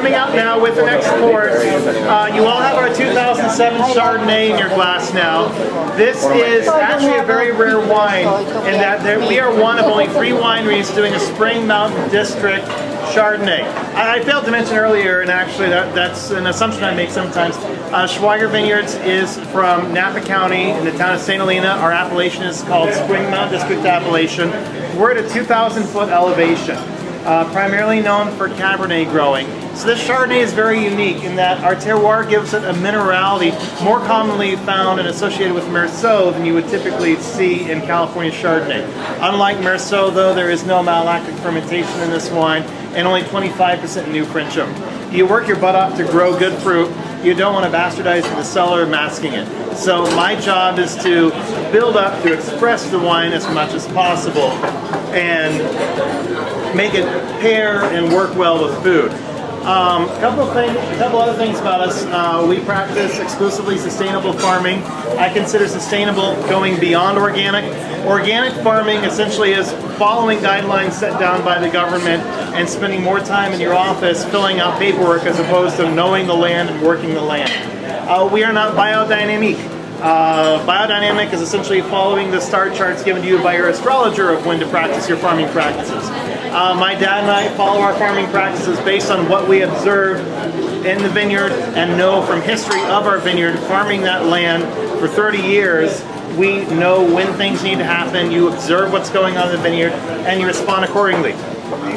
coming out now with the next course. You all have our 2007 Chardonnay in your glass now. This is actually a very rare wine in that we are one of only 3 wineries doing a Spring Mountain District Chardonnay. I failed to mention earlier, and actually that's an assumption I make sometimes, Schweiger Vineyards is from Napa County in the town of St. Helena. Our appellation is called Spring Mountain District Appellation. We're at a 2,000-foot elevation, primarily known for Cabernet growing. So this Chardonnay is very unique in that our terroir gives it a minerality more commonly found and associated with Merceau than you would typically see in California Chardonnay. Unlike Merceau, though, there is no malolactic fermentation in this wine and only 25% new Frenchum. You work your butt off to grow good fruit. You don't want to bastardize the cellar masking it. So my job is to build up, to express the wine as much as possible and make it pair and work well with food. A couple other things about us. We practice exclusively sustainable farming. I consider sustainable going beyond organic. Organic farming essentially is following guidelines set down by the government and spending more time in your office filling out paperwork as opposed to knowing the land and working the land. We are not biodynamic. Biodynamic is essentially following the star charts given to you by your astrologer of when to practice your farming practices. My dad and I follow our farming practices based on what we observe in the vineyard and know from history of our vineyard. Farming that land for 30 years, we know when things need to happen. You observe what's going on in the vineyard and you respond accordingly.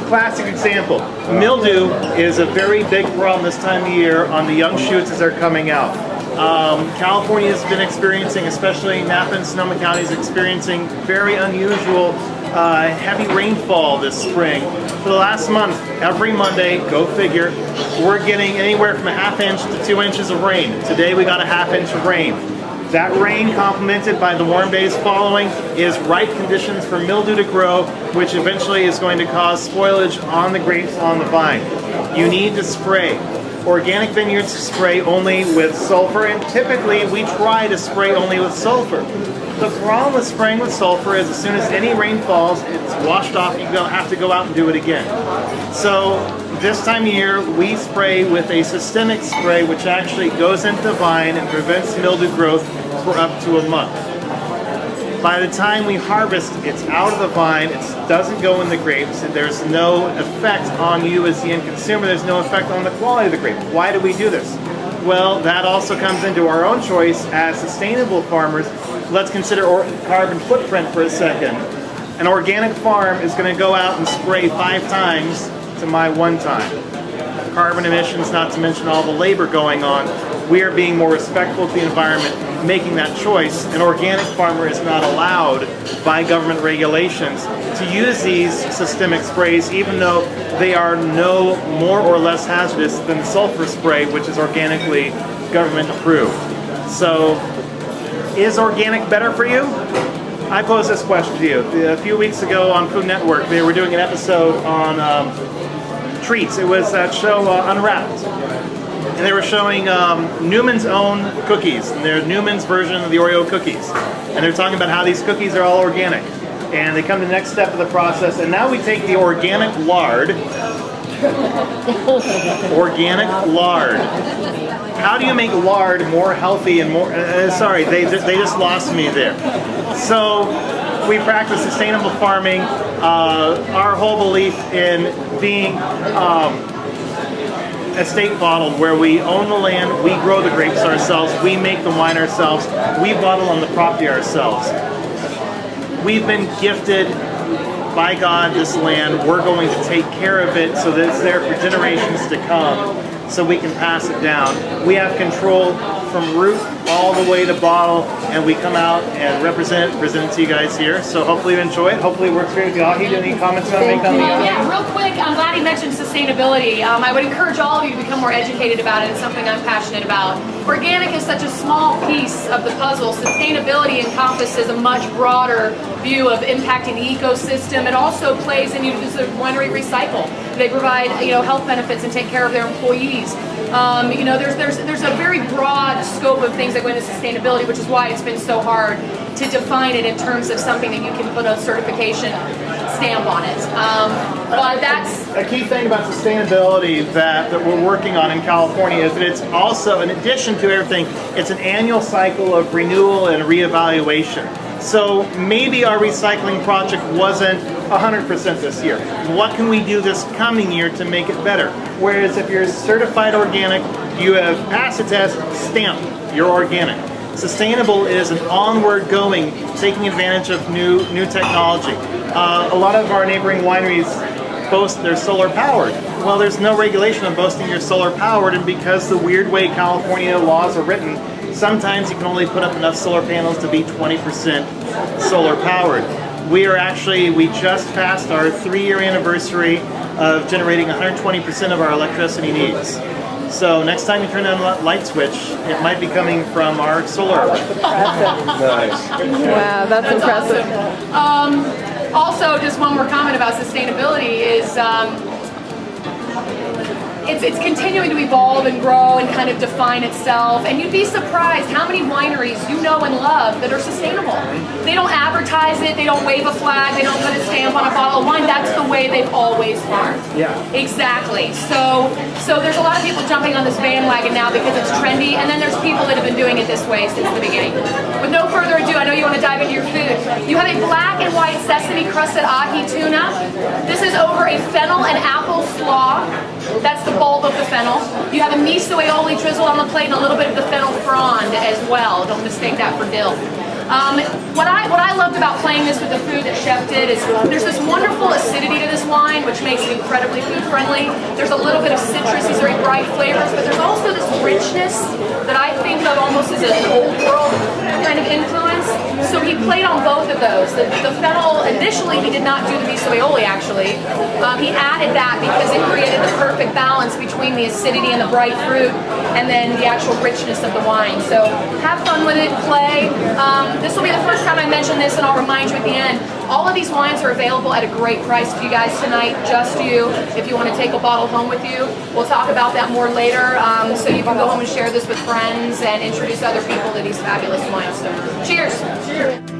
Classic example, mildew is a very big problem this time of year on the young shoots as they're coming out. California has been experiencing, especially Napa and Sonoma counties, experiencing very unusual heavy rainfall this spring. For the last month, every Monday, go figure, we're getting anywhere from a ½ inch to 2 inches of rain. Today we got a ½ inch of rain. That rain, complemented by the warm days following, is ripe conditions for mildew to grow, which eventually is going to cause spoilage on the grapes on the vine. You need to spray. Organic vineyards spray only with sulfur, and typically we try to spray only with sulfur. The problem with spraying with sulfur is as soon as any rain falls, it's washed off, you don't have to go out and do it again. So this time of year, we spray with a systemic spray which actually goes into the vine and prevents mildew growth for up to a month. By the time we harvest, it's out of the vine, it doesn't go in the grapes, and there's no effect on you as the end consumer, there's no effect on the quality of the grape. Why do we do this? Well, that also comes into our own choice as sustainable farmers. Let's consider carbon footprint for a second. An organic farm is going to go out and spray 5 times to my 1 time. Carbon emissions, not to mention all the labor going on. We are being more respectful to the environment, making that choice. An organic farmer is not allowed by government regulations to use these systemic sprays, even though they are no more or less hazardous than sulfur spray, which is organically government approved. So, is organic better for you? I pose this question to you. A few weeks ago on Food Network, they were doing an episode on treats. It was that show Unwrapped. And they were showing Newman's own cookies, and they're Newman's version of the Oreo cookies. And they're talking about how these cookies are all organic. And they come to the next step of the process, and now we take the organic lard. Organic lard. How do you make lard more healthy and more... sorry, they just lost me there. So we practice sustainable farming. Our whole belief in being estate bottled, where we own the land, we grow the grapes ourselves, we make the wine ourselves, we bottle on the property ourselves. We've been gifted by God this land. We're going to take care of it so that it's there for generations to come, so we can pass it down. We have control from root all the way to bottle, and we come out and present it to you guys here. So hopefully you enjoy it. Hopefully it works great with you. Ahi, any comments you want to make on the Yeah, real quick, I'm glad he mentioned sustainability. I would encourage all of you to become more educated about it. It's something I'm passionate about. Organic is such a small piece of the puzzle. Sustainability encompasses a much broader view of impacting the ecosystem. It also plays into the winery recycle. They provide health benefits and take care of their employees. There's a very broad scope of things that go into sustainability, which is why it's been so hard to define it in terms of something that you can put a certification stamp on it. But that's a key thing about sustainability that we're working on in California is that it's also, in addition to everything, it's an annual cycle of renewal and reevaluation. So maybe our recycling project wasn't 100% this year. What can we do this coming year to make it better? Whereas if you're certified organic, you have passed the test, stamp, you're organic. Sustainable is an onward going, taking advantage of new technology. A lot of our neighboring wineries boast they're solar powered. Well, there's no regulation on boasting you're solar powered, and because the weird way California laws are written, sometimes you can only put up enough solar panels to be 20% solar powered. We just passed our 3-year anniversary of generating 120% of our electricity needs. So next time you turn on a light switch, it might be coming from our solar. Nice. Wow, that's impressive. awesome. Also, just one more comment about sustainability is it's continuing to evolve and grow and kind of define itself, and you'd be surprised how many wineries you know and love that are sustainable. They don't advertise it, they don't wave a flag, they don't put a stamp on a bottle of wine. That's the way they've always farmed. Yeah. Exactly. So there's a lot of people jumping on this bandwagon now because it's trendy, and then there's people that have been doing it this way since the beginning. With no further ado, I know you want to dive into your food. You have a black and white sesame crusted ahi tuna. This is over a fennel and apple slaw. That's the bulb of the fennel. You have a miso aioli drizzled on the plate and a little bit of the fennel frond as well. Don't mistake that for dill. What I loved about playing this with the food that Chef did is there's this wonderful acidity to this wine, which makes it incredibly food friendly. There's a little bit of citrus, these very bright flavors, but there's also this richness that I think of almost as an old world kind of influence. So he played on both of those. The fennel, initially he did not do the miso aioli actually. He added that because it created the perfect balance between the acidity and the bright fruit and then the actual richness of the wine. So have fun with it, play. This will be the first time I mention this, and I'll remind you at the end. All of these wines are available at a great price for you guys tonight, just you. If you want to take a bottle home with you, we'll talk about that more later. So you can go home and share this with friends and introduce other people to these fabulous wines. So cheers. Cheers.